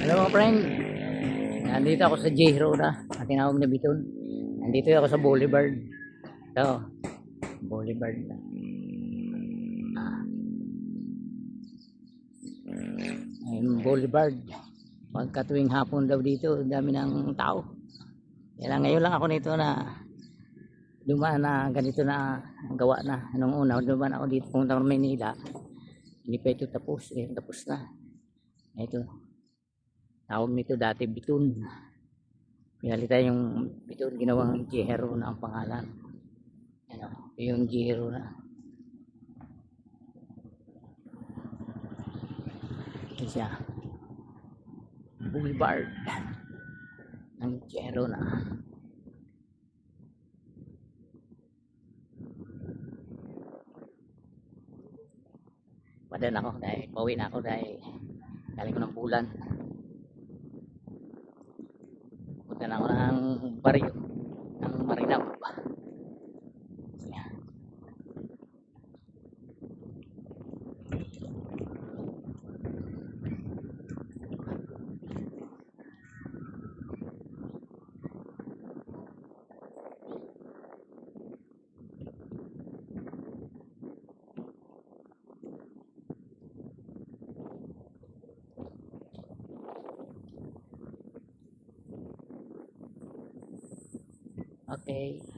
Hello mga friend, nandito ako sa J-Row na, ang tinawag na Biton. Nandito ako sa Boulevard. Ito, Boulevard na. Ayun, Boulevard. Pagka tuwing hapon daw dito, dami ng tao. Kaya ngayon lang ako nito na dumaan na ganito na gawa na. Nung una, dumaan ako dito pumunta ng Manila. Hindi pa ito tapos, tapos na. Ito, tawag nito dati Biton. Pinalitan yung Biton, ginawang J-Hero na ang pangalan. Ano, yung J-Hero na. Ito siya. Boulevard ng J-Hero na. Padan ako dahil pauwi na ako dahil galing ko ng bulan. Punta na ako ng baryo ng Marinao. Okay.